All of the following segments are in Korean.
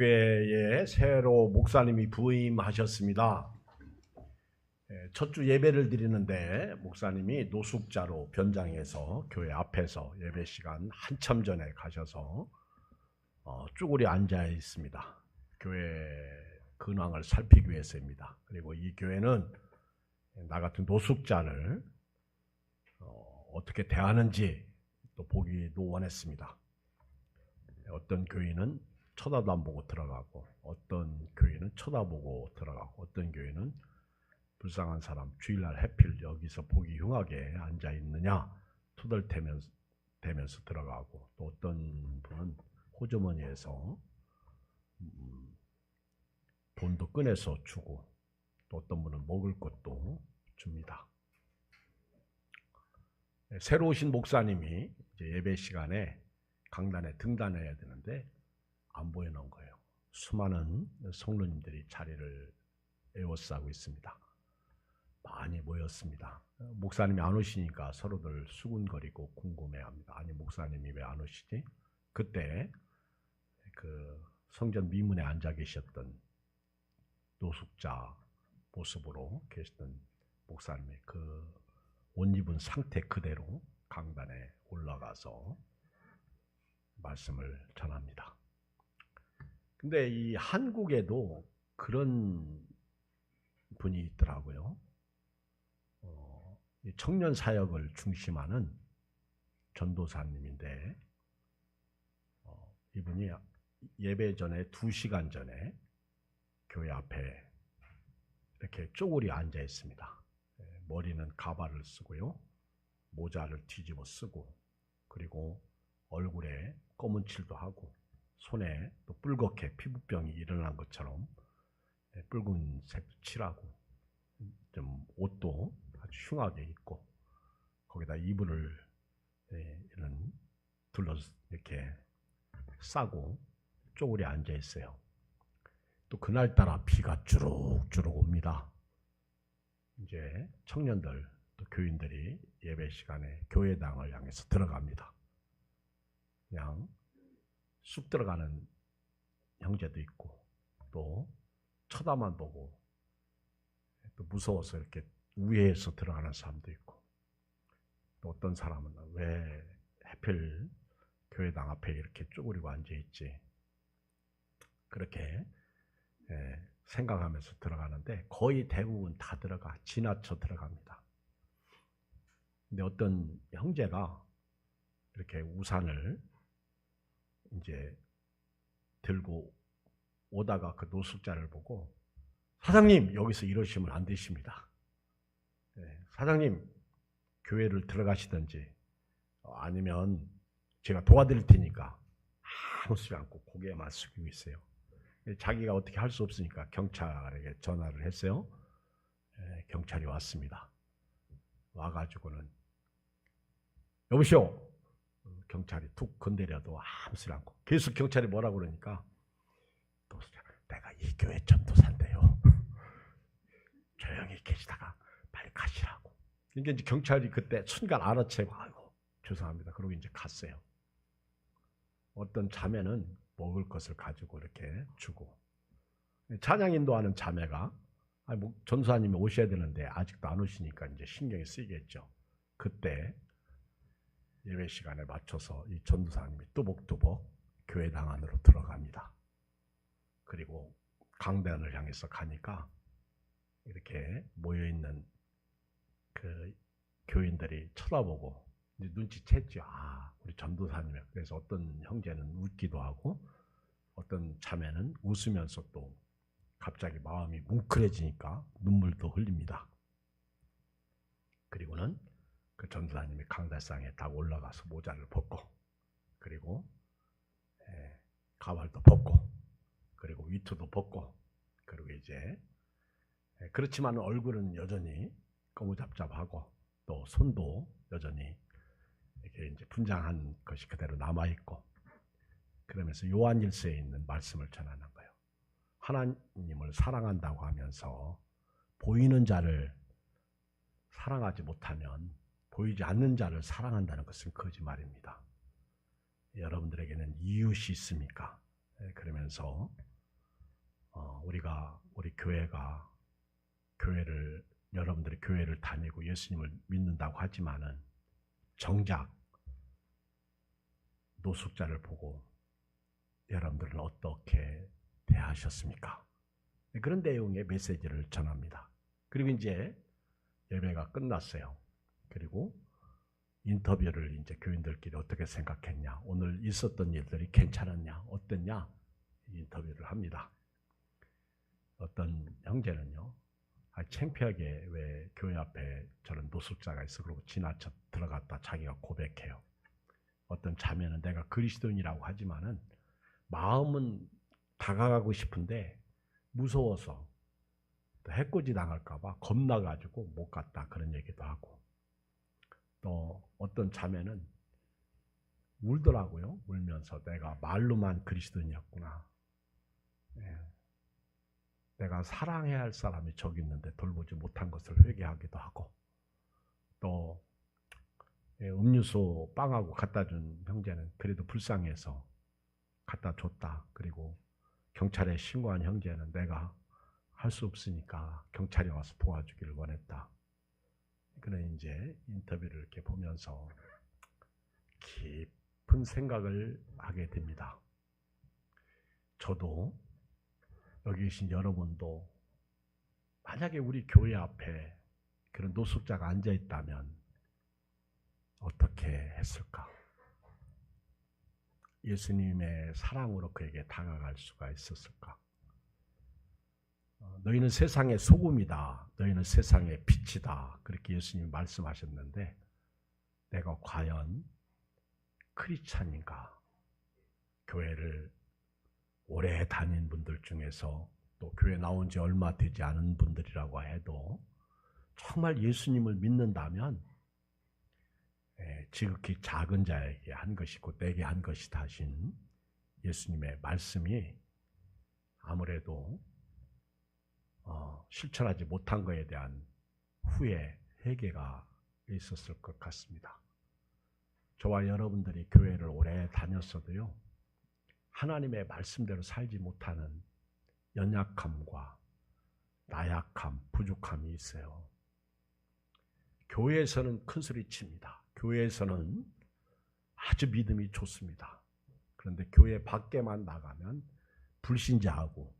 교회에 새로 목사님이 부임하셨습니다. 첫 주 예배를 드리는데 목사님이 노숙자로 변장해서 교회 앞에서 예배 시간 한참 전에 가셔서 쭈그리 앉아 있습니다. 교회 근황을 살피기 위해서입니다. 그리고 이 교회는 나 같은 노숙자를 어떻게 대하는지 또 보기도 원했습니다. 어떤 교회는 쳐다도 안 보고 들어가고, 어떤 교회는 쳐다보고 들어가고, 어떤 교회는 불쌍한 사람 주일날 해필 여기서 보기 흉하게 앉아 있느냐 투덜대면서 들어가고, 또 어떤 분은 호주머니에서 돈도 꺼내서 주고, 또 어떤 분은 먹을 것도 줍니다. 새로 오신 목사님이 이제 예배 시간에 강단에 등단해야 되는데 안 보여놓은 거예요. 수많은 성도님들이 자리를 에워싸고 있습니다. 많이 모였습니다. 목사님이 안 오시니까 서로들 수군거리고 궁금해합니다. 아니, 목사님이 왜 안 오시지? 그때 그 성전 미문에 앉아 계셨던 노숙자 모습으로 계시던 목사님의 그 옷 입은 상태 그대로 강단에 올라가서 말씀을 전합니다. 근데 이 한국에도 그런 분이 있더라고요. 청년 사역을 중심하는 전도사님인데 이분이 예배 전에 2시간 전에 교회 앞에 이렇게 쪼그리 앉아 있습니다. 머리는 가발을 쓰고요, 모자를 뒤집어 쓰고, 그리고 얼굴에 검은 칠도 하고, 손에 또 붉게 피부병이 일어난 것처럼 붉은색 칠하고, 좀 옷도 아주 흉하게 입고, 거기다 이불을 이런 둘러 이렇게 싸고 쪼그려 앉아 있어요. 또 그날따라 비가 주룩주룩 옵니다. 이제 청년들 또 교인들이 예배 시간에 교회당을 향해서 들어갑니다. 그냥 쑥 들어가는 형제도 있고, 또 쳐다만 보고 또 무서워서 이렇게 우회해서 들어가는 사람도 있고, 또 어떤 사람은 왜 하필 교회당 앞에 이렇게 쪼그리고 앉아있지, 그렇게 생각하면서 들어가는데 거의 대부분 다 지나쳐 들어갑니다. 근데 어떤 형제가 이렇게 우산을 이제 들고 오다가 그 노숙자를 보고, 사장님, 여기서 이러시면 안 되십니다. 사장님, 교회를 들어가시든지 아니면 제가 도와드릴 테니까, 아무 소리 않고 고개만 숙이고 있어요. 자기가 어떻게 할 수 없으니까 경찰에게 전화를 했어요. 경찰이 왔습니다. 와가지고는 여보시오, 경찰이 툭 건드려도 아무 소리 않고 계속 경찰이 뭐라고 그러니까, 또 내가 이 교회 전도사인데요, 조용히 계시다가 빨리 가시라고. 그러니까 이제 경찰이 그때 순간 알아채고, 아이고 죄송합니다, 그러고 이제 갔어요. 어떤 자매는 먹을 것을 가지고 이렇게 주고, 찬양 인도하는 자매가 전도사님이 오셔야 되는데 아직도 안 오시니까 이제 신경이 쓰이겠죠. 그때 예배 시간에 맞춰서 이 전도사님이 뚜벅뚜벅 교회당 안으로 들어갑니다. 그리고 강단을 향해서 가니까 이렇게 모여있는 그 교인들이 쳐다보고 눈치챘죠. 아, 우리 전도사님이야. 그래서 어떤 형제는 웃기도 하고, 어떤 자매는 웃으면서 또 갑자기 마음이 뭉클해지니까 눈물도 흘립니다. 그리고는 그 전도사님이 강단상에 딱 올라가서 모자를 벗고, 그리고 가발도 벗고, 그리고 위트도 벗고, 그리고 이제 그렇지만 얼굴은 여전히 거무잡잡하고, 또 손도 여전히 이렇게 이제 분장한 것이 그대로 남아 있고, 그러면서 요한일서에 있는 말씀을 전하는 거예요. 하나님을 사랑한다고 하면서 보이는 자를 사랑하지 못하면 보이지 않는 자를 사랑한다는 것은 거짓말입니다. 여러분들에게는 이웃이 있습니까? 그러면서 우리 여러분들이 교회를 다니고 예수님을 믿는다고 하지만은 정작 노숙자를 보고 여러분들은 어떻게 대하셨습니까? 그런 내용의 메시지를 전합니다. 그리고 이제 예배가 끝났어요. 그리고 인터뷰를 이제 교인들끼리 어떻게 생각했냐, 오늘 있었던 일들이 괜찮았냐, 어땠냐, 인터뷰를 합니다. 어떤 형제는요, 창피하게 왜 교회 앞에 저런 노숙자가 있어, 그러고 지나쳐 들어갔다 자기가 고백해요. 어떤 자매는 내가 그리스도인이라고 하지만은 마음은 다가가고 싶은데 무서워서 또 해코지 당할까봐 겁나가지고 못 갔다, 그런 얘기도 하고, 또 어떤 자매는 울더라고요. 울면서 내가 말로만 그리스도인이었구나. 내가 사랑해야 할 사람이 저기 있는데 돌보지 못한 것을 회개하기도 하고, 또 음료수 빵하고 갖다 준 형제는 그래도 불쌍해서 갖다 줬다. 그리고 경찰에 신고한 형제는 내가 할 수 없으니까 경찰이 와서 도와주기를 원했다. 그는 이제 인터뷰를 이렇게 보면서 깊은 생각을 하게 됩니다. 저도 여기 계신 여러분도 만약에 우리 교회 앞에 그런 노숙자가 앉아 있다면 어떻게 했을까? 예수님의 사랑으로 그에게 다가갈 수가 있었을까? 너희는 세상의 소금이다. 너희는 세상의 빛이다. 그렇게 예수님이 말씀하셨는데 내가 과연 크리스찬인가? 교회를 오래 다닌 분들 중에서 또 교회 나온 지 얼마 되지 않은 분들이라고 해도 정말 예수님을 믿는다면 지극히 작은 자에게 한 것이고 내게 한 것이다 하신 예수님의 말씀이 아무래도 실천하지 못한 것에 대한 후회, 회개가 있었을 것 같습니다. 저와 여러분들이 교회를 오래 다녔어도요, 하나님의 말씀대로 살지 못하는 연약함과 나약함, 부족함이 있어요. 교회에서는 큰 소리 칩니다. 교회에서는 아주 믿음이 좋습니다. 그런데 교회 밖에만 나가면 불신자하고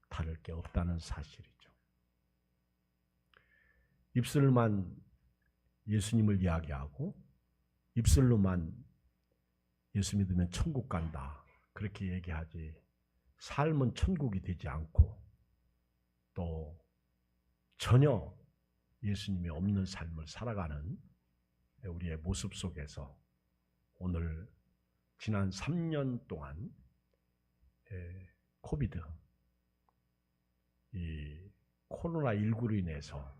다를 게 없다는 사실이죠. 입술로만 예수님을 이야기하고 입술로만 예수 믿으면 천국 간다, 그렇게 얘기하지 삶은 천국이 되지 않고 또 전혀 예수님이 없는 삶을 살아가는 우리의 모습 속에서 오늘 지난 3년 동안 코비드, 이 코로나19로 인해서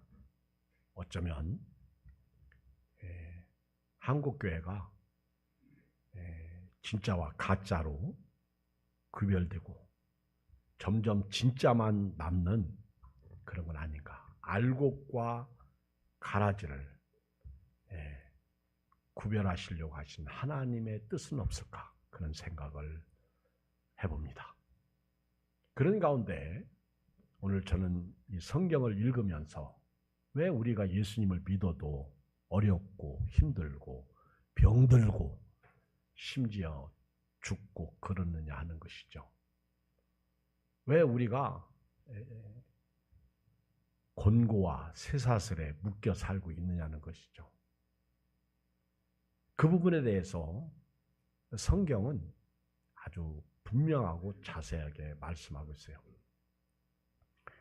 어쩌면 한국교회가 진짜와 가짜로 구별되고 점점 진짜만 남는 그런 건 아닌가. 알곡과 가라지를 구별하시려고 하신 하나님의 뜻은 없을까, 그런 생각을 해봅니다. 그런 가운데 오늘 저는 이 성경을 읽으면서 왜 우리가 예수님을 믿어도 어렵고 힘들고 병들고 심지어 죽고 그러느냐 하는 것이죠. 왜 우리가 곤고와 쇠사슬에 묶여 살고 있느냐는 것이죠. 그 부분에 대해서 성경은 아주 분명하고 자세하게 말씀하고 있어요.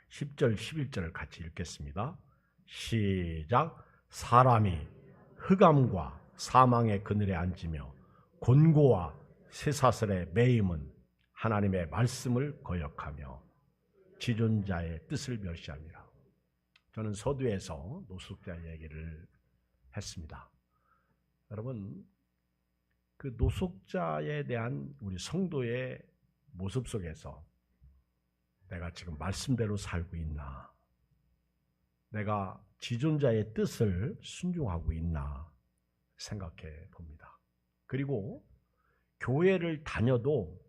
10절, 11절을 같이 읽겠습니다. 시작. 사람이 흑암과 사망의 그늘에 앉으며 곤고와 쇠사슬에 매임은 하나님의 말씀을 거역하며 지존자의 뜻을 멸시합니다. 저는 서두에서 노숙자 얘기를 했습니다. 여러분, 그 노숙자에 대한 우리 성도의 모습 속에서 내가 지금 말씀대로 살고 있나? 내가 지존자의 뜻을 순종하고 있나 생각해 봅니다. 그리고 교회를 다녀도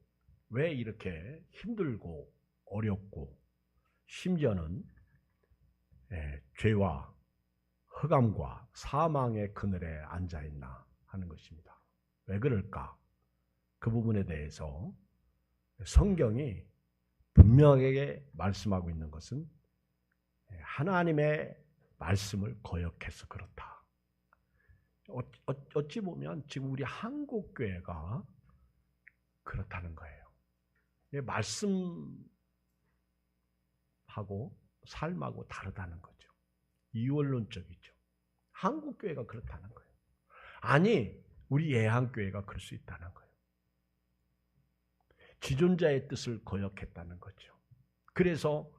왜 이렇게 힘들고 어렵고 심지어는 죄와 흑암과 사망의 그늘에 앉아있나 하는 것입니다. 왜 그럴까? 그 부분에 대해서 성경이 분명하게 말씀하고 있는 것은 하나님의 말씀을 거역해서 그렇다. 어찌 보면 지금 우리 한국교회가 그렇다는 거예요. 말씀하고 삶하고 다르다는 거죠. 이원론적이죠. 한국교회가 그렇다는 거예요. 아니, 우리 예한교회가 그럴 수 있다는 거예요. 지존자의 뜻을 거역했다는 거죠. 그래서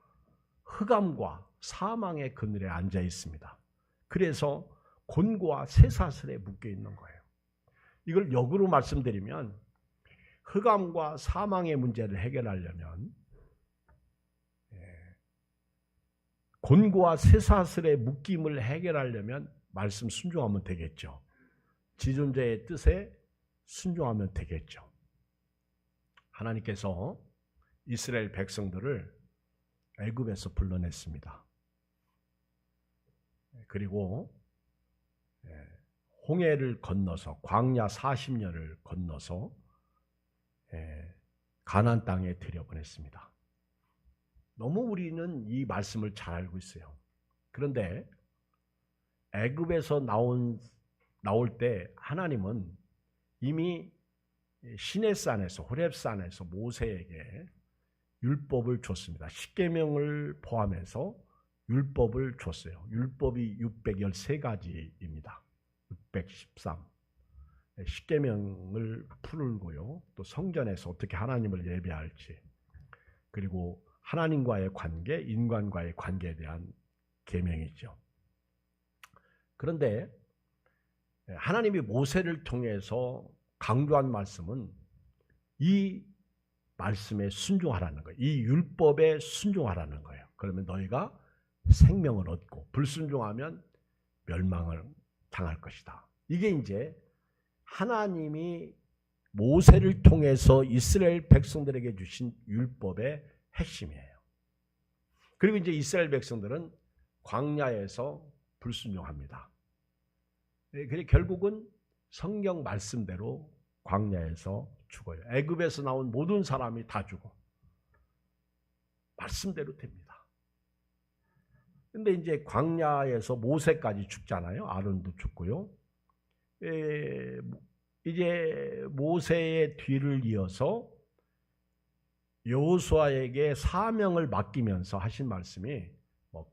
흑암과 사망의 그늘에 앉아 있습니다. 그래서 곤고와 쇠사슬에 묶여 있는 거예요. 이걸 역으로 말씀드리면 흑암과 사망의 문제를 해결하려면 곤고와 쇠사슬의 묶임을 해결하려면 말씀 순종하면 되겠죠. 지존자의 뜻에 순종하면 되겠죠. 하나님께서 이스라엘 백성들을 애굽에서 불러냈습니다. 그리고 홍해를 건너서 광야 40년을 건너서 가나안 땅에 들여보냈습니다. 너무 우리는 이 말씀을 잘 알고 있어요. 그런데 애굽에서 나올 때 하나님은 이미 시내산에서 호렙산에서 모세에게 율법을 줬습니다. 십계명을 포함해서 율법을 줬어요. 율법이 613가지입니다. 613. 십계명을 풀고요. 또 성전에서 어떻게 하나님을 예배할지, 그리고 하나님과의 관계, 인간과의 관계에 대한 계명이죠. 그런데 하나님이 모세를 통해서 강조한 말씀은 이 말씀에 순종하라는 거예요. 이 율법에 순종하라는 거예요. 그러면 너희가 생명을 얻고 불순종하면 멸망을 당할 것이다. 이게 이제 하나님이 모세를 통해서 이스라엘 백성들에게 주신 율법의 핵심이에요. 그리고 이제 이스라엘 백성들은 광야에서 불순종합니다. 그래서 결국은 성경 말씀대로 광야에서 죽어요. 애굽에서 나온 모든 사람이 다 죽어. 말씀대로 됩니다. 근데 이제 광야에서 모세까지 죽잖아요. 아론도 죽고요. 이제 모세의 뒤를 이어서 여호수아에게 사명을 맡기면서 하신 말씀이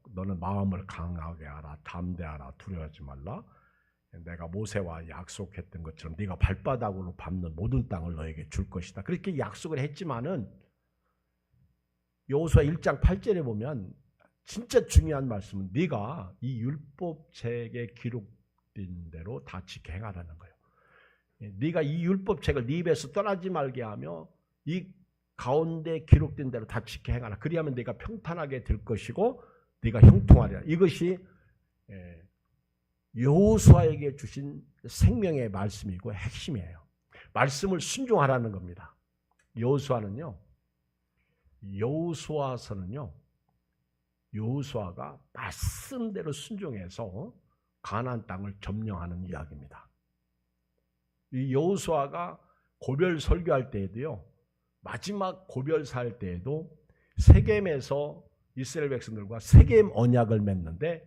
너는 마음을 강하게 하라, 담대하라, 두려워하지 말라. 내가 모세와 약속했던 것처럼 네가 발바닥으로 밟는 모든 땅을 너에게 줄 것이다. 그렇게 약속을 했지만은 여호수아 1장 8절에 보면 진짜 중요한 말씀은 네가 이 율법책에 기록된 대로 다 지켜 행하라는 거예요. 네가 이 율법책을 네 입에서 떠나지 말게 하며 이 가운데 기록된 대로 다 지켜 행하라. 그리하면 네가 평탄하게 될 것이고 네가 형통하리라. 이것이 여호수아에게 주신 생명의 말씀이고 핵심이에요. 말씀을 순종하라는 겁니다. 여호수아서는요. 여호수아가 말씀대로 순종해서 가나안 땅을 점령하는 이야기입니다. 이 여호수아가 고별 설교할 때에도요. 마지막 고별사 할 때에도 세겜에서 이스라엘 백성들과 세겜 언약을 맺는데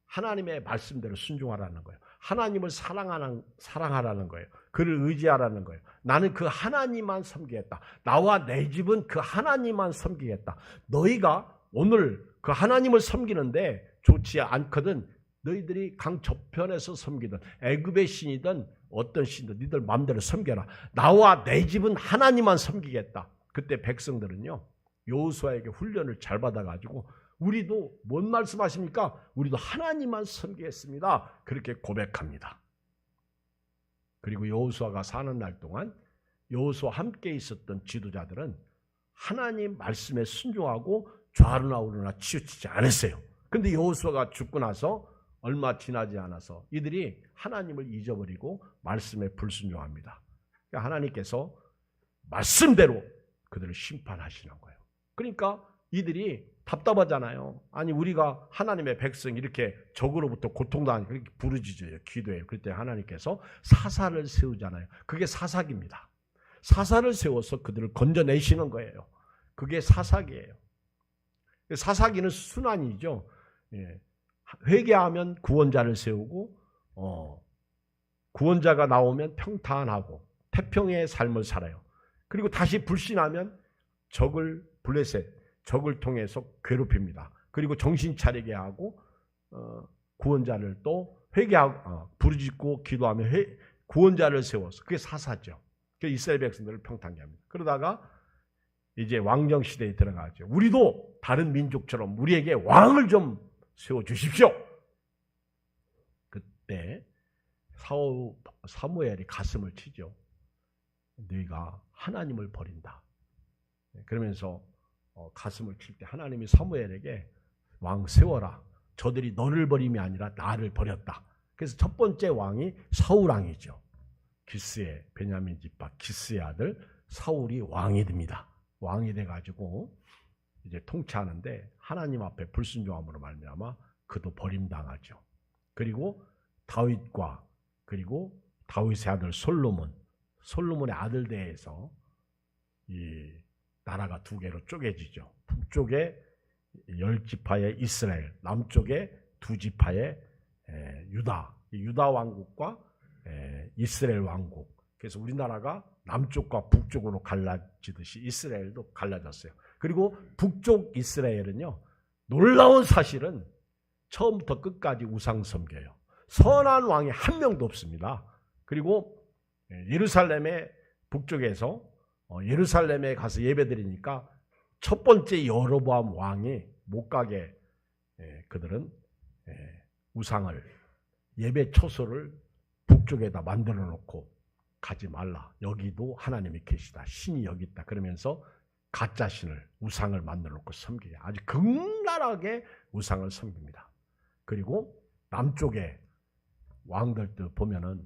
하나님의 말씀대로 순종하라는 거예요. 하나님을 사랑하라는 거예요. 그를 의지하라는 거예요. 나는 그 하나님만 섬기겠다. 나와 내 집은 그 하나님만 섬기겠다. 너희가 오늘 그 하나님을 섬기는데 좋지 않거든 너희들이 강 저편에서 섬기든 애굽의 신이든 어떤 신이든 너희들 마음대로 섬겨라. 나와 내 집은 하나님만 섬기겠다. 그때 백성들은요. 여호수아에게 훈련을 잘 받아가지고 우리도 뭔 말씀하십니까? 우리도 하나님만 섬기겠습니다. 그렇게 고백합니다. 그리고 여호수아가 사는 날 동안 여호수아 함께 있었던 지도자들은 하나님 말씀에 순종하고 좌로나 우로나 치우치지 않았어요. 그런데 여호수아가 죽고 나서 얼마 지나지 않아서 이들이 하나님을 잊어버리고 말씀에 불순종합니다. 그러니까 하나님께서 말씀대로 그들을 심판하시는 거예요. 그러니까 이들이 답답하잖아요. 아니 우리가 하나님의 백성 이렇게 적으로부터 고통당하니까 이렇게 부르짖어요. 기도해요. 그때 하나님께서 사사를 세우잖아요. 그게 사사기입니다. 사사를 세워서 그들을 건져내시는 거예요. 그게 사사기예요. 사사기는 순환이죠. 회개하면 구원자를 세우고 구원자가 나오면 평탄하고 태평의 삶을 살아요. 그리고 다시 불신하면 적을 적을 통해서 괴롭힙니다. 그리고 정신 차리게 하고 구원자를 또 회개하고 부르짖고 기도하며 구원자를 세워서 그게 사사죠. 그 이스라엘 백성들을 평탄케 합니다. 그러다가 이제 왕정 시대에 들어가죠. 우리도 다른 민족처럼 우리에게 왕을 좀 세워 주십시오. 그때 사무엘이 가슴을 치죠. 너희가 하나님을 버린다. 그러면서 가슴을 칠 때 하나님이 사무엘에게 왕 세워라. 저들이 너를 버림이 아니라 나를 버렸다. 그래서 첫 번째 왕이 사울 왕이죠. 기스의 베냐민 집합 기스의 아들 사울이 왕이 됩니다. 왕이 돼가지고 이제 통치하는데 하나님 앞에 불순종함으로 말미암아 그도 버림당하죠. 그리고 다윗과 그리고 다윗의 아들 솔로몬의 아들 대에서 이 나라가 두 개로 쪼개지죠. 북쪽에 10지파의 이스라엘, 남쪽에 2지파의 유다 왕국과 이스라엘 왕국. 그래서 우리나라가 남쪽과 북쪽으로 갈라지듯이 이스라엘도 갈라졌어요. 그리고 북쪽 이스라엘은요, 놀라운 사실은 처음부터 끝까지 우상 섬겨요. 선한 왕이 한 명도 없습니다. 그리고 예루살렘의 북쪽에서 예루살렘에 가서 예배드리니까 첫 번째 여로보암 왕이 못 가게 그들은 우상을 예배 처소를 북쪽에다 만들어 놓고 가지 말라. 여기도 하나님이 계시다. 신이 여기 있다. 그러면서 가짜 신을 우상을 만들어 놓고 섬기게 아주 극랄하게 우상을 섬깁니다. 그리고 남쪽에 왕들도 보면은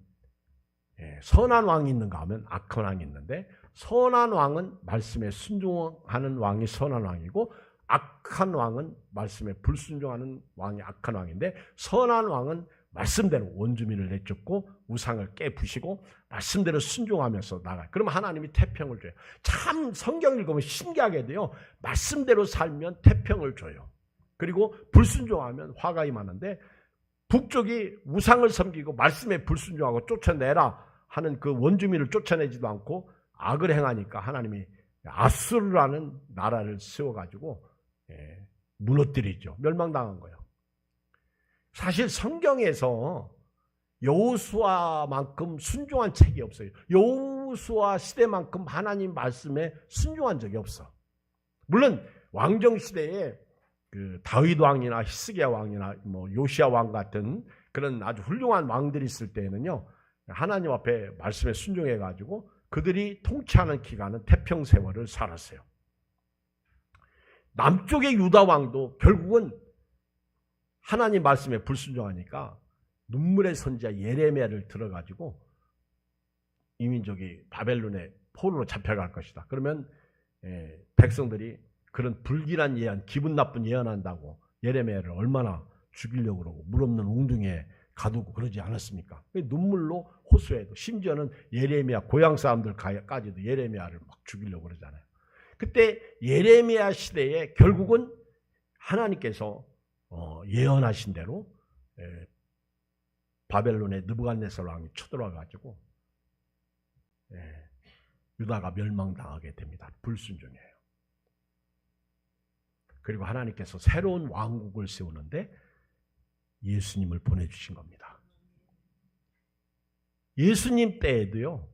선한 왕이 있는가 하면 악한 왕이 있는데 선한 왕은 말씀에 순종하는 왕이 선한 왕이고 악한 왕은 말씀에 불순종하는 왕이 악한 왕인데 선한 왕은 말씀대로 원주민을 내쫓고 우상을 깨부시고 말씀대로 순종하면서 나가요. 그러면 하나님이 태평을 줘요. 참 성경 읽으면 신기하게 돼요. 말씀대로 살면 태평을 줘요. 그리고 불순종하면 화가 임하는데 북쪽이 우상을 섬기고 말씀에 불순종하고 쫓아내라 하는 그 원주민을 쫓아내지도 않고 악을 행하니까 하나님이 아수르라는 나라를 세워가지고 무너뜨리죠. 멸망당한 거예요. 사실 성경에서 여호수아만큼 순종한 책이 없어요. 여호수아 시대만큼 하나님 말씀에 순종한 적이 없어. 물론 왕정 시대에 그 다윗 왕이나 히스기야 왕이나 뭐 요시야 왕 같은 그런 아주 훌륭한 왕들이 있을 때에는요, 하나님 앞에 말씀에 순종해 가지고 그들이 통치하는 기간은 태평 세월을 살았어요. 남쪽의 유다 왕도 결국은 하나님 말씀에 불순종하니까 눈물의 선지자 예레미야를 들어가지고 이 민족이 바벨론의 포로로 잡혀갈 것이다. 그러면 백성들이 그런 불길한 예언, 기분 나쁜 예언한다고 예레미야를 얼마나 죽이려고 그러고 물 없는 웅둥이에 가두고 그러지 않았습니까? 눈물로 호소해도 심지어는 예레미야 고향 사람들까지도 예레미야를 막 죽이려고 그러잖아요. 그때 예레미야 시대에 결국은 하나님께서 예언하신 대로 바벨론의 느부갓네살 왕이 쳐들어와 가지고 유다가 멸망당하게 됩니다. 불순종이에요. 그리고 하나님께서 새로운 왕국을 세우는데 예수님을 보내주신 겁니다. 예수님 때에도요,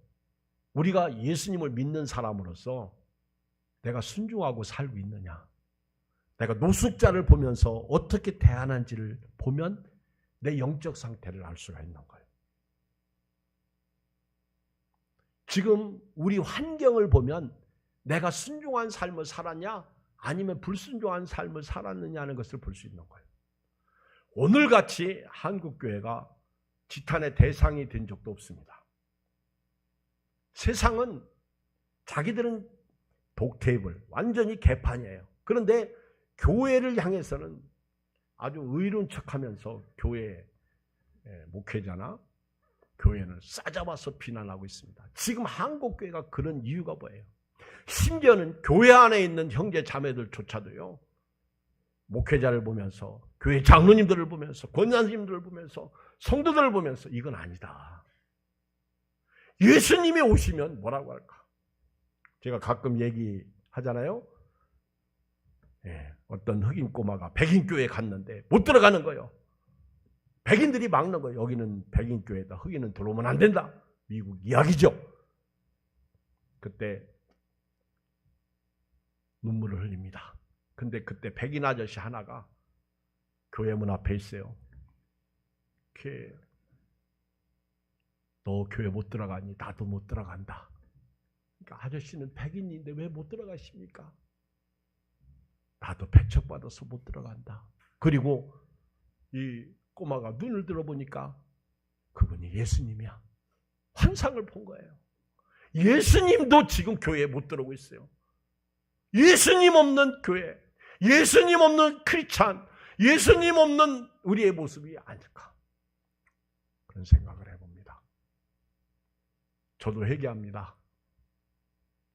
우리가 예수님을 믿는 사람으로서 내가 순종하고 살고 있느냐, 내가 노숙자를 보면서 어떻게 대하는지를 보면 내 영적 상태를 알 수가 있는 거예요. 지금 우리 환경을 보면 내가 순종한 삶을 살았냐 아니면 불순종한 삶을 살았느냐는 것을 볼 수 있는 거예요. 오늘같이 한국교회가 지탄의 대상이 된 적도 없습니다. 세상은 자기들은 독테이블, 완전히 개판이에요. 그런데 교회를 향해서는 아주 의로운 척하면서 교회 목회자나 교회는 싸잡아서 비난하고 있습니다. 지금 한국교회가 그런 이유가 뭐예요? 심지어는 교회 안에 있는 형제 자매들조차도요, 목회자를 보면서, 교회 장로님들을 보면서, 권사님들을 보면서, 성도들을 보면서 이건 아니다. 예수님이 오시면 뭐라고 할까? 제가 가끔 얘기하잖아요. 어떤 흑인 꼬마가 백인교회에 갔는데 못 들어가는 거예요. 백인들이 막는 거예요. 여기는 백인교회다. 흑인은 들어오면 안 된다. 미국 이야기죠. 그때 눈물을 흘립니다. 근데 그때 백인 아저씨 하나가 교회 문 앞에 있어요. 너 교회 못 들어가니? 나도 못 들어간다. 그러니까 아저씨는 백인인데 왜 못 들어가십니까? 나도 배척받아서 못 들어간다. 그리고 이 꼬마가 눈을 들어보니까 그분이 예수님이야. 환상을 본 거예요. 예수님도 지금 교회에 못 들어오고 있어요. 예수님 없는 교회, 예수님 없는 크리스찬, 예수님 없는 우리의 모습이 아닐까, 그런 생각을 해봅니다. 저도 회개합니다.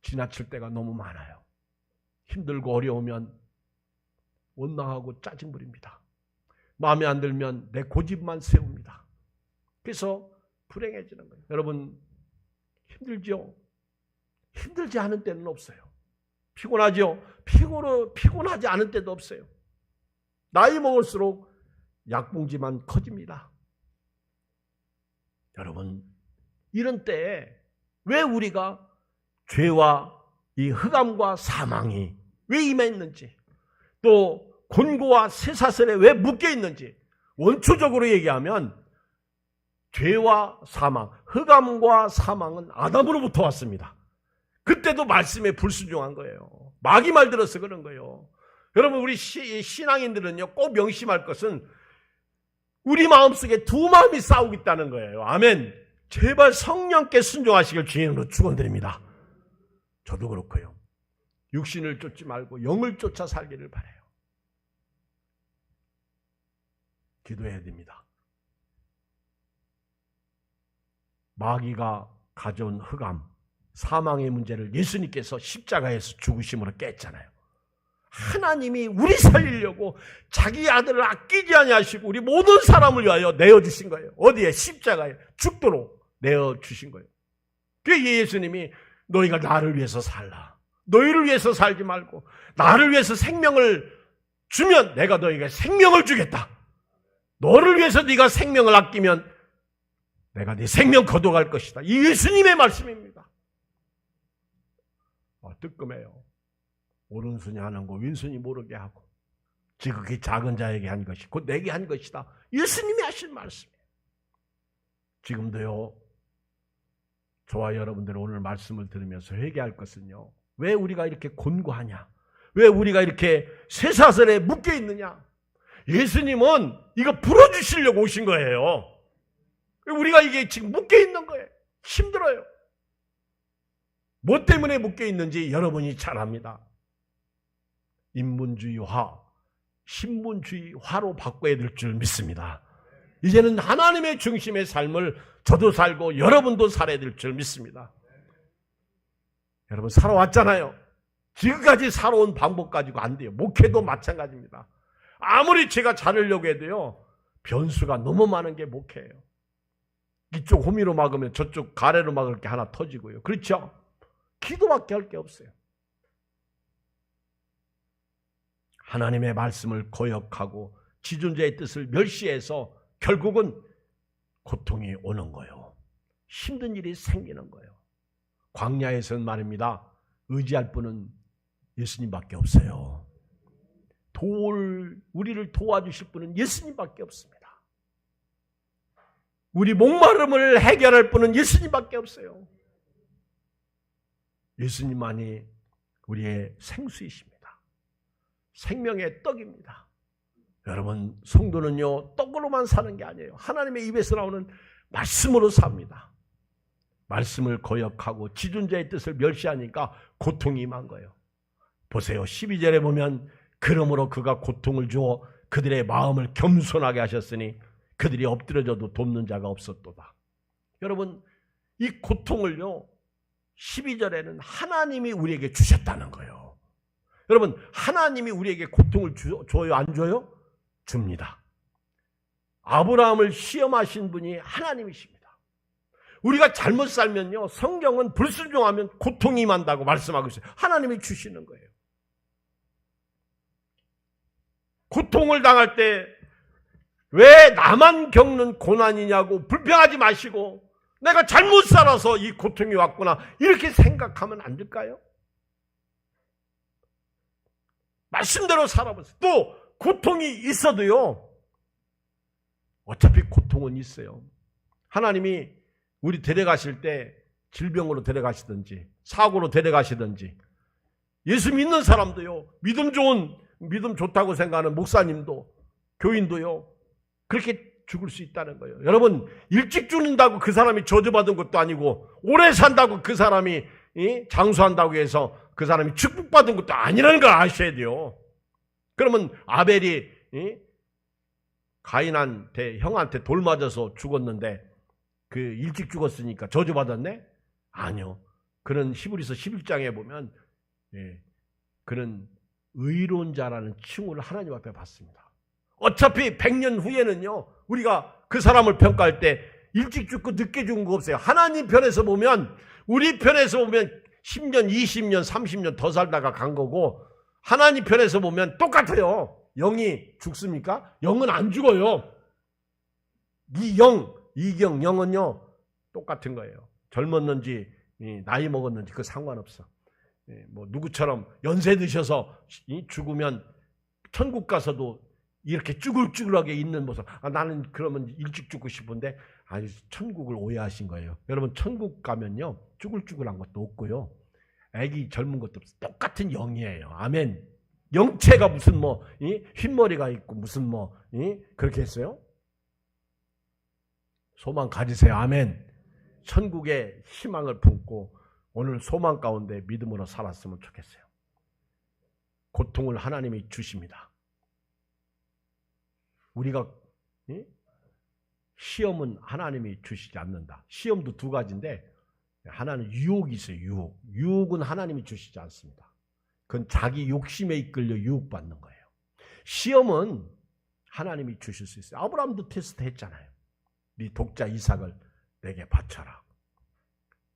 지나칠 때가 너무 많아요. 힘들고 어려우면 원망하고 짜증부립니다. 마음에 안 들면 내 고집만 세웁니다. 그래서 불행해지는 거예요. 여러분, 힘들죠? 힘들지 않은 때는 없어요. 피곤하죠? 피곤하지 않은 때도 없어요. 나이 먹을수록 약봉지만 커집니다. 여러분, 이런 때에 왜 우리가 죄와 이 흑암과 사망이 왜 임해 있는지, 또 곤고와 쇠사슬에 왜 묶여 있는지, 원초적으로 얘기하면 죄와 사망, 흑암과 사망은 아담으로부터 왔습니다. 그때도 말씀에 불순종한 거예요. 마귀 말 들어서 그런 거예요. 여러분, 우리 신앙인들은요, 꼭 명심할 것은 우리 마음속에 두 마음이 싸우고 있다는 거예요. 아멘. 제발 성령께 순종하시길 주님으로 축원드립니다. 저도 그렇고요. 육신을 쫓지 말고 영을 쫓아 살기를 바라요. 기도해야 됩니다. 마귀가 가져온 흑암, 사망의 문제를 예수님께서 십자가에서 죽으심으로 깼잖아요. 하나님이 우리 살리려고 자기 아들을 아끼지 아니하시고 우리 모든 사람을 위하여 내어주신 거예요. 어디에? 십자가에 죽도록 내어주신 거예요. 그래서 예수님이 너희가 나를 위해서 살라, 너희를 위해서 살지 말고 나를 위해서 생명을 주면 내가 너희에게 생명을 주겠다. 너를 위해서 네가 생명을 아끼면 내가 네 생명 거둬갈 것이다. 이 예수님의 말씀입니다. 뜨끔해요. 오른손이 하는 거 왼손이 모르게 하고 지극히 작은 자에게 한 것이 곧 내게 한 것이다. 예수님이 하신 말씀이에요. 지금도요, 저와 여러분들 오늘 말씀을 들으면서 회개할 것은요, 왜 우리가 이렇게 곤고하냐, 왜 우리가 이렇게 쇠사슬에 묶여 있느냐. 예수님은 이거 풀어주시려고 오신 거예요. 우리가 이게 지금 묶여 있는 거예요. 힘들어요. 뭐 때문에 묶여 있는지 여러분이 잘 압니다. 인문주의화, 신문주의화로 바꿔야 될 줄 믿습니다. 이제는 하나님의 중심의 삶을 저도 살고 여러분도 살아야 될 줄 믿습니다. 여러분, 살아왔잖아요. 지금까지 살아온 방법 가지고 안 돼요. 목회도 마찬가지입니다. 아무리 제가 잘하려고 해도요, 변수가 너무 많은 게 목회예요. 이쪽 호미로 막으면 저쪽 가래로 막을 게 하나 터지고요. 그렇죠? 기도밖에 할 게 없어요. 하나님의 말씀을 거역하고 지존자의 뜻을 멸시해서 결국은 고통이 오는 거예요. 힘든 일이 생기는 거예요. 광야에서는 말입니다, 의지할 분은 예수님밖에 없어요. 우리를 도와주실 분은 예수님밖에 없습니다. 우리 목마름을 해결할 분은 예수님밖에 없어요. 예수님만이 우리의 생수이십니다. 생명의 떡입니다. 여러분, 성도는요, 떡으로만 사는 게 아니에요. 하나님의 입에서 나오는 말씀으로 삽니다. 말씀을 거역하고 지존자의 뜻을 멸시하니까 고통이 임한 거예요. 보세요. 12절에 보면 그러므로 그가 고통을 주어 그들의 마음을 겸손하게 하셨으니 그들이 엎드려져도 돕는 자가 없었도다. 여러분, 이 고통을요 12절에는 하나님이 우리에게 주셨다는 거예요. 여러분, 하나님이 우리에게 고통을 줘요, 안 줘요? 줍니다. 아브라함을 시험하신 분이 하나님이십니다. 우리가 잘못 살면요, 성경은 불순종하면 고통이 임한다고 말씀하고 있어요. 하나님이 주시는 거예요. 고통을 당할 때 왜 나만 겪는 고난이냐고 불평하지 마시고, 내가 잘못 살아서 이 고통이 왔구나, 이렇게 생각하면 안 될까요? 말씀대로 살아보세요. 또 고통이 있어도요, 어차피 고통은 있어요. 하나님이 우리 데려가실 때 질병으로 데려가시든지 사고로 데려가시든지, 예수 믿는 사람도요, 믿음 좋다고 생각하는 목사님도 교인도요, 그렇게 죽을 수 있다는 거예요. 여러분, 일찍 죽는다고 그 사람이 저주받은 것도 아니고, 오래 산다고 그 사람이 장수한다고 해서 그 사람이 축복받은 것도 아니라는 걸 아셔야 돼요. 그러면 아벨이 가인한테, 형한테 돌 맞아서 죽었는데 그 일찍 죽었으니까 저주받았네? 아니요. 그는 히브리서 11장에 보면 그는 의로운 자라는 칭호를 하나님 앞에 받습니다. 어차피 100년 후에는요, 우리가 그 사람을 평가할 때 일찍 죽고 늦게 죽은 거 없어요. 하나님 편에서 보면, 우리 편에서 보면 10년, 20년, 30년 더 살다가 간 거고, 하나님 편에서 보면 똑같아요. 영이 죽습니까? 영은 안 죽어요. 이경, 영은요 똑같은 거예요. 젊었는지 나이 먹었는지 그 상관없어. 뭐 누구처럼 연세 드셔서 죽으면 천국 가서도 이렇게 쭈글쭈글하게 있는 모습, 나는 그러면 일찍 죽고 싶은데, 아니, 천국을 오해하신 거예요. 여러분, 천국 가면요 쭈글쭈글한 것도 없고요, 애기 젊은 것도 없어요. 똑같은 영이에요. 아멘. 영체가 무슨 흰머리가 있고 무슨 그렇게 했어요? 소망 가지세요. 아멘. 천국의 희망을 품고 오늘 소망 가운데 믿음으로 살았으면 좋겠어요. 고통을 하나님이 주십니다. 우리가 시험은 하나님이 주시지 않는다. 시험도 두 가지인데, 하나는 유혹이 있어요. 유혹은 하나님이 주시지 않습니다. 그건 자기 욕심에 이끌려 유혹받는 거예요. 시험은 하나님이 주실 수 있어요. 아브라함도 테스트 했잖아요. 네 독자 이삭을 내게 바쳐라.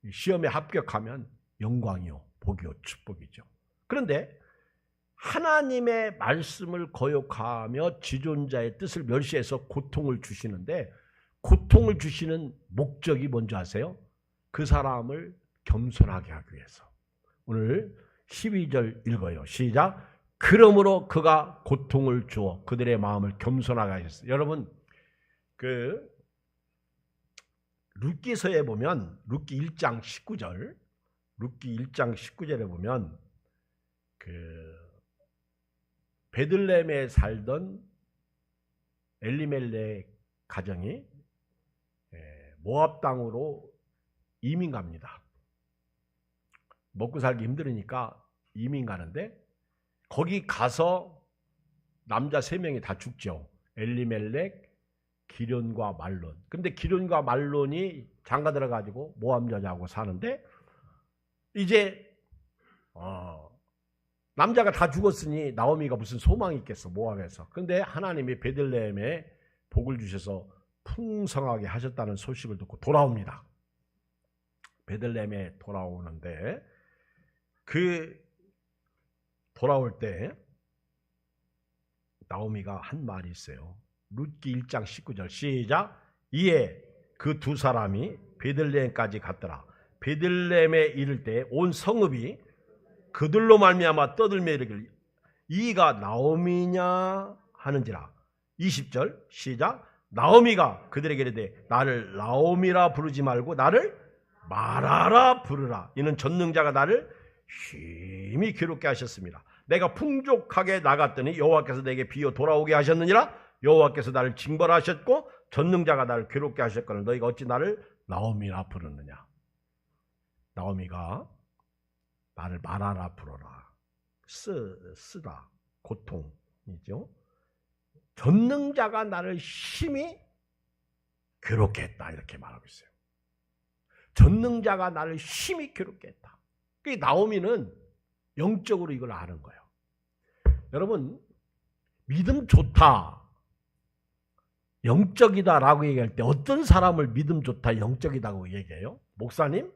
시험에 합격하면 영광이요, 복이요, 축복이죠. 그런데 하나님의 말씀을 거역하며 지존자의 뜻을 멸시해서 고통을 주시는데, 고통을 주시는 목적이 뭔지 아세요? 그 사람을 겸손하게 하기 위해서. 오늘 12절 읽어요. 시작. 그러므로 그가 고통을 주어 그들의 마음을 겸손하게 하셨어요. 여러분, 룻기서에 보면, 룻기 1장 19절에 보면 베들레헴에 살던 엘리멜렉 가정이 모압 땅으로 이민 갑니다. 먹고 살기 힘들으니까 이민 가는데, 거기 가서 남자 3명이 다 죽죠. 엘리멜렉, 기련과 말론. 근데 기련과 말론이 장가 들어가지고 모압 여자하고 사는데, 이제 남자가 다 죽었으니 나오미가 무슨 소망이 있겠어, 모압에서. 근데 하나님이 베들레헴에 복을 주셔서 풍성하게 하셨다는 소식을 듣고 돌아옵니다. 베들레헴에 돌아오는데, 돌아올 때 나오미가 한 말이 있어요. 룻기 1장 19절 시작. 이에 그 두 사람이 베들레헴까지 갔더라. 베들레헴에 이를 때 온 성읍이 그들로 말미암아 떠들며 이르기를 이가 나오미냐 하는지라. 20절 시작. 나오미가 그들에게 이르되 나를 나오미라 부르지 말고 나를 마라라 부르라. 이는 전능자가 나를 심히 괴롭게 하셨습니다. 내가 풍족하게 나갔더니 여호와께서 내게 비어 돌아오게 하셨느니라. 여호와께서 나를 징벌하셨고 전능자가 나를 괴롭게 하셨거늘 너희가 어찌 나를 나오미라 부르느냐. 나오미가 나를 마라라 부르라. 쓰다. 고통이죠. 전능자가 나를 심히 괴롭게 했다 이렇게 말하고 있어요. 전능자가 나를 심히 괴롭게 했다. 그게 나오미는 영적으로 이걸 아는 거예요. 여러분 믿음 좋다, 영적이다라고 얘기할 때 어떤 사람을 믿음 좋다, 영적이다고 얘기해요? 목사님?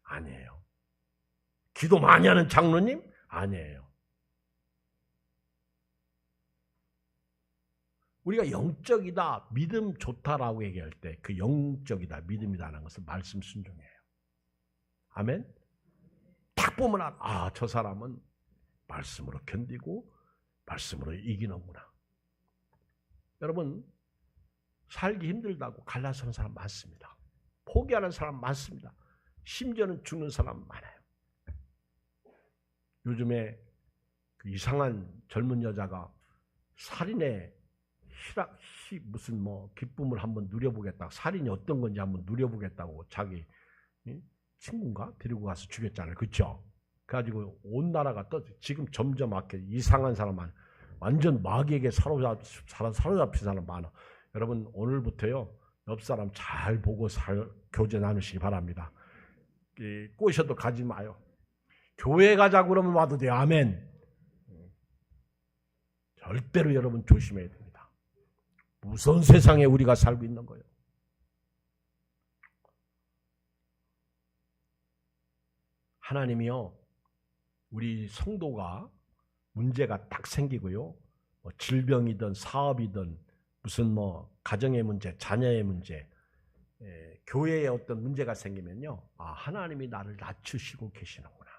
아니에요. 기도 많이 하는 장로님? 아니에요. 우리가 영적이다, 믿음 좋다라고 얘기할 때 그 영적이다, 믿음이다라는 것은 말씀 순종이에요. 아멘? 딱 보면 저 사람은 말씀으로 견디고 말씀으로 이기는구나. 여러분 살기 힘들다고 갈라서는 사람 많습니다. 포기하는 사람 많습니다. 심지어는 죽는 사람 많아요. 요즘에 그 이상한 젊은 여자가 살인의 무슨 기쁨을 한번 누려보겠다, 살인이 어떤 건지 한번 누려보겠다고 자기 친구인가 데리고 가서 죽였잖아요. 그렇죠? 그래가지고 온 나라가 지금 점점 이상한 사람 많아. 완전 마귀에게 사로잡힌 사람 많아. 여러분 오늘부터요 옆 사람 잘 보고 교제 나누시기 바랍니다. 꼬셔도 가지 마요. 교회 가자고 그러면 와도 돼요. 아멘. 절대로 여러분 조심해야 됩니다. 무서운 세상에 우리가 살고 있는 거예요. 하나님이요 우리 성도가 문제가 딱 생기고요, 질병이든 사업이든 무슨 가정의 문제, 자녀의 문제, 교회에 어떤 문제가 생기면요, 하나님이 나를 낮추시고 계시는구나.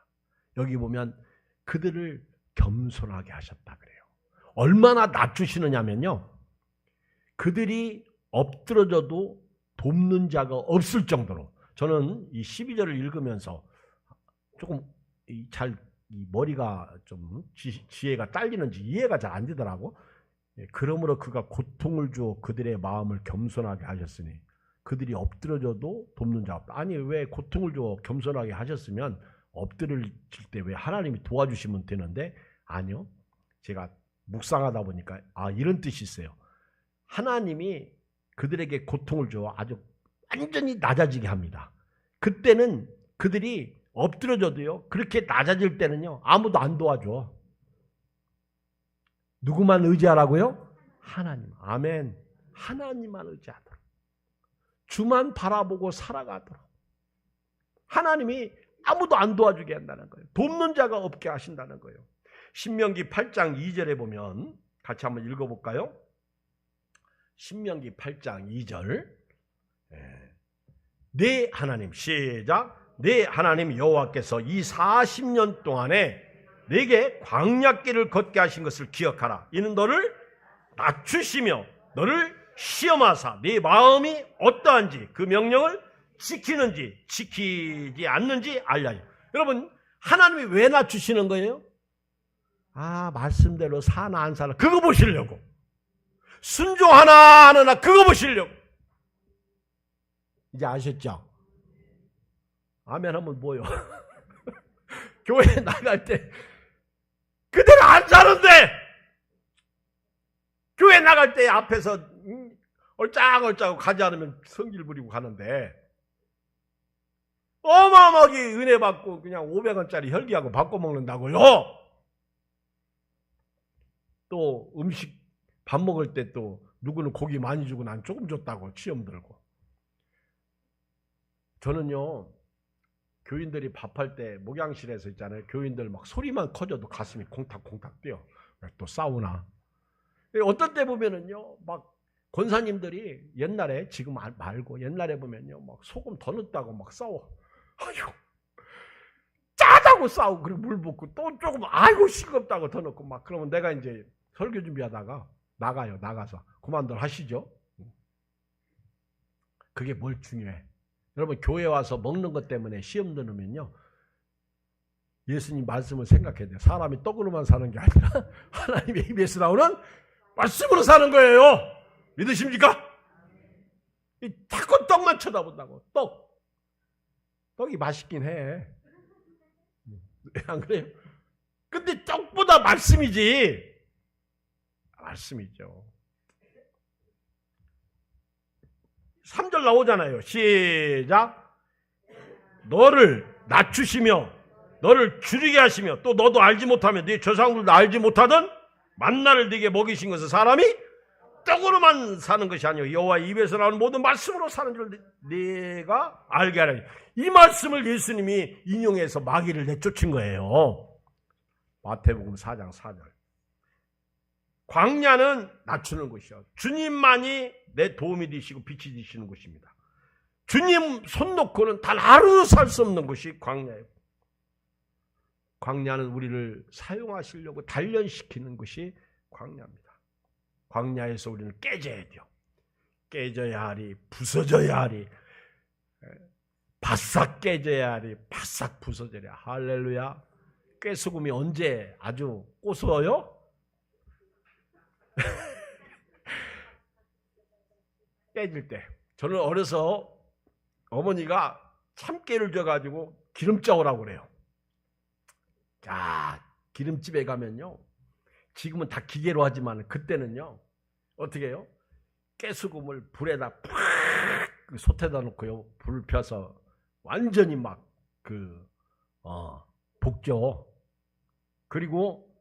여기 보면 그들을 겸손하게 하셨다 그래요. 얼마나 낮추시느냐면요, 그들이 엎드러져도 돕는 자가 없을 정도로. 저는 이 12절을 읽으면서 조금 이 머리가 좀 지혜가 딸리는지 이해가 잘 안 되더라고. 그러므로 그가 고통을 주어 그들의 마음을 겸손하게 하셨으니 그들이 엎드려져도 돕는 자 없다. 아니 왜 고통을 주어 겸손하게 하셨으면 엎드릴 때 왜 하나님이 도와주시면 되는데, 아니요. 제가 묵상하다 보니까 이런 뜻이 있어요. 하나님이 그들에게 고통을 주어 아주 완전히 낮아지게 합니다. 그때는 그들이 엎드려져도요, 그렇게 낮아질 때는요 아무도 안 도와줘. 누구만 의지하라고요? 하나님. 아멘. 하나님만 의지하도록, 주만 바라보고 살아가도록 하나님이 아무도 안 도와주게 한다는 거예요. 돕는 자가 없게 하신다는 거예요. 신명기 8장 2절에 보면 같이 한번 읽어볼까요? 신명기 8장 2절. 네 하나님, 시작. 네 하나님 여호와께서 이 40년 동안에 내게 광야길을 걷게 하신 것을 기억하라. 이는 너를 낮추시며 너를 시험하사 네 마음이 어떠한지 그 명령을 지키는지 지키지 않는지 알려요. 여러분 하나님이 왜 낮추시는 거예요? 말씀대로 사나 안 사나 그거 보시려고, 순종하나 안 하나 그거 보시려고. 이제 아셨죠? 아멘 하면 뭐요? 교회 나갈 때 그대로 안 사는데, 교회 나갈 때 앞에서 얼짱얼짱 가지 않으면 성질 부리고 가는데 어마어마하게 은혜 받고 그냥 500원짜리 혈기하고 바꿔 먹는다고요. 또 음식 밥 먹을 때 또 누구는 고기 많이 주고 난 조금 줬다고 시험 들고. 저는요 교인들이 밥할 때 목양실에서 있잖아요. 교인들 막 소리만 커져도 가슴이 콩닥콩닥 뛰어. 또 싸우나. 어떤 때 보면은요 막 권사님들이 옛날에, 지금 말고 옛날에 보면요 막 소금 더 넣었다고 막 싸워. 아이고 짜다고 싸우고, 그리고 물 붓고 또 조금 아이고 싱겁다고 더 넣고 막. 그러면 내가 이제 설교 준비하다가 나가서 그만들 하시죠. 그게 뭘 중요해? 여러분 교회 와서 먹는 것 때문에 시험 들으면요 예수님 말씀을 생각해야 돼요. 사람이 떡으로만 사는 게 아니라 하나님의 입에서 나오는 말씀으로 사는 거예요. 믿으십니까? 자꾸 떡만 쳐다본다고. 떡이 맛있긴 해. 안 그래요? 근데 떡보다 말씀이지. 말씀이죠. 3절 나오잖아요. 시작. 너를 낮추시며 너를 줄이게 하시며 또 너도 알지 못하며 네 조상들도 알지 못하던 만나를 네게 먹이신 것은 사람이 떡으로만 사는 것이 아니요 여호와 입에서 나오는 모든 말씀으로 사는 줄 네가 알게 하라니. 이 말씀을 예수님이 인용해서 마귀를 내쫓은 거예요. 마태복음 4장 4절. 광야는 낮추는 곳이요. 주님만이 내 도움이 되시고 빛이 되시는 곳입니다. 주님 손 놓고는 단 하루 살 수 없는 곳이 광야예요. 광야는 우리를 사용하시려고 단련시키는 것이 광야입니다. 광야에서 우리는 깨져야 돼요. 깨져야 하리, 부서져야 하리, 바싹 깨져야 하리, 바싹 부서져야. 할렐루야. 꾀소금이 언제 아주 고소해요? 깨질 때. 저는 어려서 어머니가 참깨를 줘가지고 기름짜 오라고 그래요. 자, 기름집에 가면요, 지금은 다 기계로 하지만 그때는요 어떻게 해요? 깨소금을 불에다 팍 솥에다 놓고요, 불을 펴서 완전히 막 볶죠. 그리고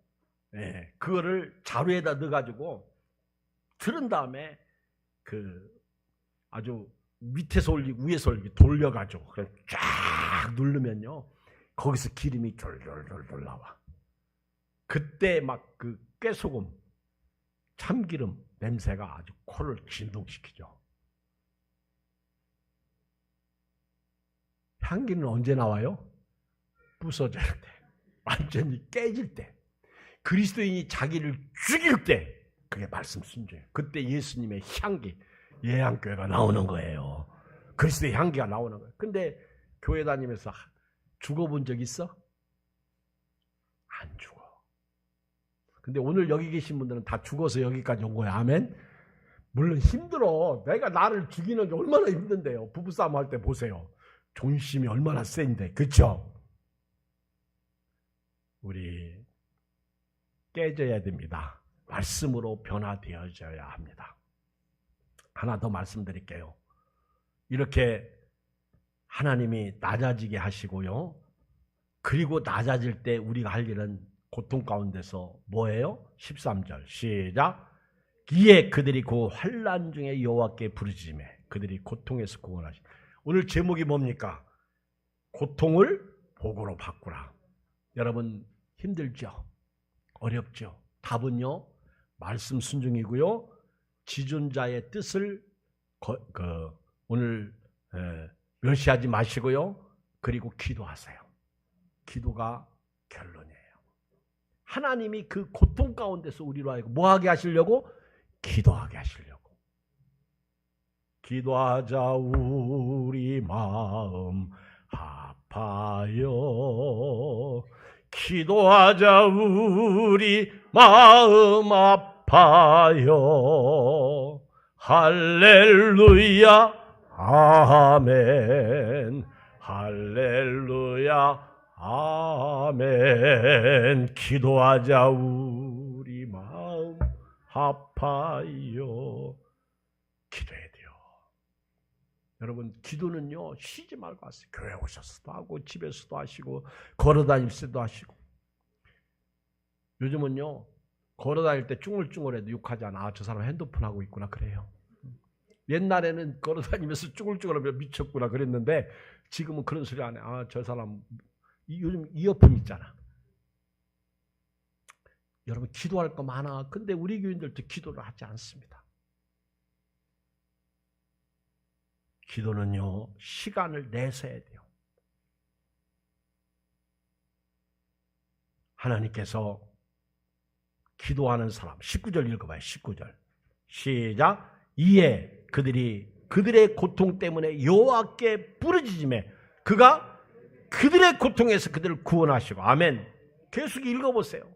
그거를 자루에다 넣어가지고 틀은 다음에 아주 밑에서 올리고 위에서 올리고 돌려가지고 쫙 누르면요 거기서 기름이 졸졸졸 나와. 그때 막 그 깨소금, 참기름 냄새가 아주 코를 진동시키죠. 향기는 언제 나와요? 부서질 때, 완전히 깨질 때, 그리스도인이 자기를 죽일 때, 그게 말씀 순종이에요. 그때 예수님의 향기, 예양교회가 나오는 거예요. 그리스도의 향기가 나오는 거예요. 근데 교회 다니면서 죽어본 적 있어? 안 죽어. 근데 오늘 여기 계신 분들은 다 죽어서 여기까지 온 거야. 아멘? 물론 힘들어. 내가 나를 죽이는 게 얼마나 힘든데요. 부부싸움 할 때 보세요. 존심이 얼마나 센데. 그렇죠? 우리 깨져야 됩니다. 말씀으로 변화되어져야 합니다. 하나 더 말씀드릴게요. 이렇게 하나님이 낮아지게 하시고요. 그리고 낮아질 때 우리가 할 일은 고통 가운데서 뭐예요? 13절 시작. 이에 그들이 그 환난 중에 여호와께 부르짖으매 그들이 고통에서 구원하시. 오늘 제목이 뭡니까? 고통을 복으로 바꾸라. 여러분 힘들죠? 어렵죠? 답은요 말씀 순종이고요, 지존자의 뜻을 오늘 멸시하지 마시고요, 그리고 기도하세요. 기도가 결론이에요. 하나님이 그 고통 가운데서 우리로 하여금 뭐하게 하시려고? 기도하게 하시려고. 기도하자 우리 마음 아파요. 기도하자 우리 마음 아파요. 할렐루야 아멘. 할렐루야 아멘. 기도하자 우리 마음 아파요. 기도해야 돼요. 여러분 기도는요 쉬지 말고 하세요. 교회 오셔서도 하고 집에서도 하시고 걸어다닐 때도 하시고. 요즘은요 걸어다닐 때 쭝울쭝울해도 욕하지 않아. 아, 저 사람 핸드폰 하고 있구나 그래요. 옛날에는 걸어다니면서 쭝울쭝울하면 미쳤구나 그랬는데 지금은 그런 소리 안 해. 아, 저 사람 요즘 이어폰 있잖아. 여러분 기도할 거 많아. 근데 우리 교인들도 기도를 하지 않습니다. 기도는요 시간을 내서 해야 돼요. 하나님께서 기도하는 사람 19절 읽어봐요. 19절 시작. 이에 그들의 고통 때문에 여호와께 부르짖으매 그가 그들의 고통에서 그들을 구원하시고. 아멘. 계속 읽어보세요.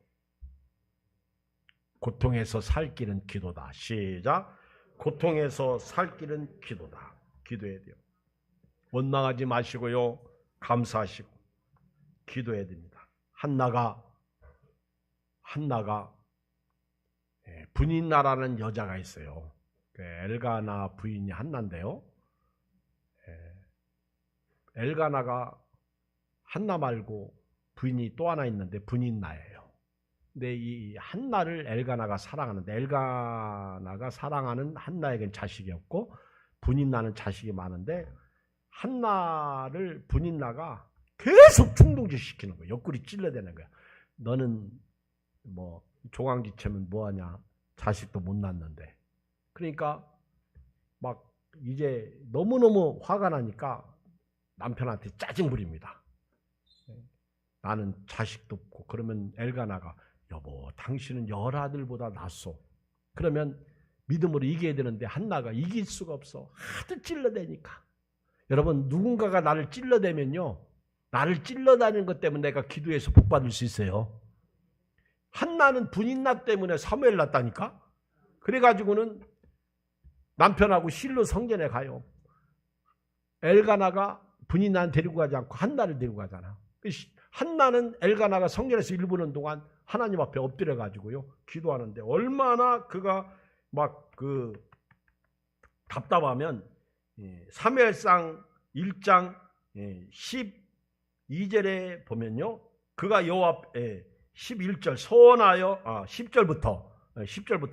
고통에서 살 길은 기도다. 시작. 고통에서 살 길은 기도다. 기도해야 돼요. 원망하지 마시고요 감사하시고 기도해야 됩니다. 한나가 분인나라는 여자가 있어요. 엘가나 부인이 한나인데요. 엘가나가 한나 말고 부인이 또 하나 있는데 분인나예요. 근데 이 한나를 엘가나가 사랑하는데 엘가나가 사랑하는 한나에겐 자식이 없고 분인나는 자식이 많은데 한나를 분인나가 계속 충동질시키는 거예요. 옆구리 찔러대는 거야. 너는 뭐 종황지체면 뭐하냐. 자식도 못 낳는데. 그러니까 막 이제 너무너무 화가 나니까 남편한테 짜증 부립니다. 나는 자식도 없고. 그러면 엘가나가 여보 당신은 열아들보다 낫소. 그러면 믿음으로 이겨야 되는데 한나가 이길 수가 없어. 하도 찔러대니까. 여러분 누군가가 나를 찔러대면요. 나를 찔러다니는 것 때문에 내가 기도해서 복받을 수 있어요. 한나는 분인나 때문에 사무엘 낳았다니까. 그래가지고는 남편하고 실로 성전에 가요. 엘가나가 분인나는 데리고 가지 않고 한나를 데리고 가잖아. 한나는 엘가나가 성전에서 일 보는 동안 하나님 앞에 엎드려 가지고요 기도하는데 얼마나 그가 막 그 답답하면 사무엘상 1장 12절에 보면요 그가 여호와 앞에 11절 소원하여 10절부터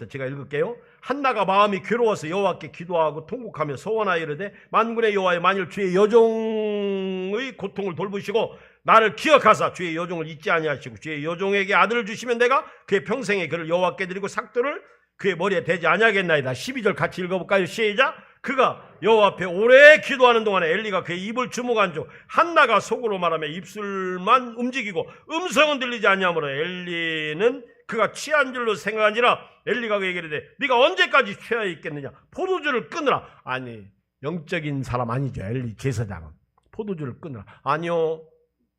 제가 읽을게요. 한나가 마음이 괴로워서 여호와께 기도하고 통곡하며 소원하여 이르되 만군의 여호와여 만일 주의 여종의 고통을 돌보시고 나를 기억하사 주의 여종을 잊지 아니하시고 주의 여종에게 아들을 주시면 내가 그의 평생에 그를 여호와께 드리고 삭도를 그의 머리에 대지 아니하겠나이다. 12절 같이 읽어볼까요? 시작. 그가 여호와 앞에 오래 기도하는 동안에 엘리가 그의 입을 주목한 즉 한나가 속으로 말하며 입술만 움직이고 음성은 들리지 아니하므로 엘리는 그가 취한 줄로 생각하니라. 엘리가 그에게 이르되 네가 언제까지 취하여 있겠느냐. 포도주를 끊으라. 아니 영적인 사람 아니죠. 엘리 제사장은 포도주를 끊으라. 아니요.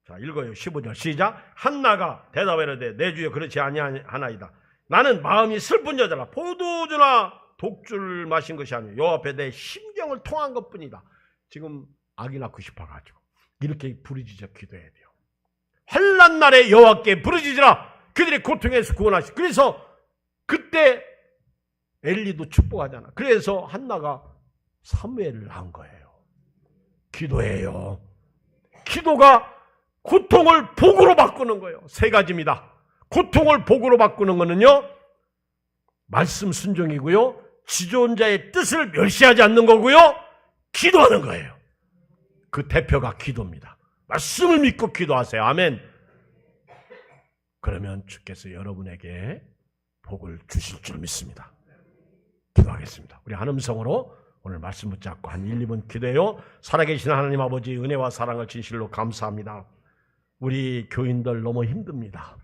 자 읽어요. 15절 시작. 한나가 대답하이르되 내 주여 그렇지 아니하나이다. 나는 마음이 슬픈 여자라. 포도주나 독주를 마신 것이 아니요 여호와 앞에 내 심경을 통한 것뿐이다. 지금 아기 낳고 싶어가지고 이렇게 부르짖어 기도해야 돼요. 환난 날에 여호와께 부르짖으라. 그들의 고통에서 구원하시. 그래서 그때 엘리도 축복하잖아. 그래서 한나가 사무엘을 한 거예요. 기도해요. 기도가 고통을 복으로 바꾸는 거예요. 세 가지입니다. 고통을 복으로 바꾸는 거는요 말씀 순종이고요 지존자의 뜻을 멸시하지 않는 거고요 기도하는 거예요. 그 대표가 기도입니다. 말씀을 믿고 기도하세요. 아멘. 그러면 주께서 여러분에게 복을 주실 줄 믿습니다. 기도하겠습니다. 우리 한 음성으로 오늘 말씀 붙잡고 한 1, 2분 기도해요. 살아계신 하나님 아버지 은혜와 사랑을 진실로 감사합니다. 우리 교인들 너무 힘듭니다.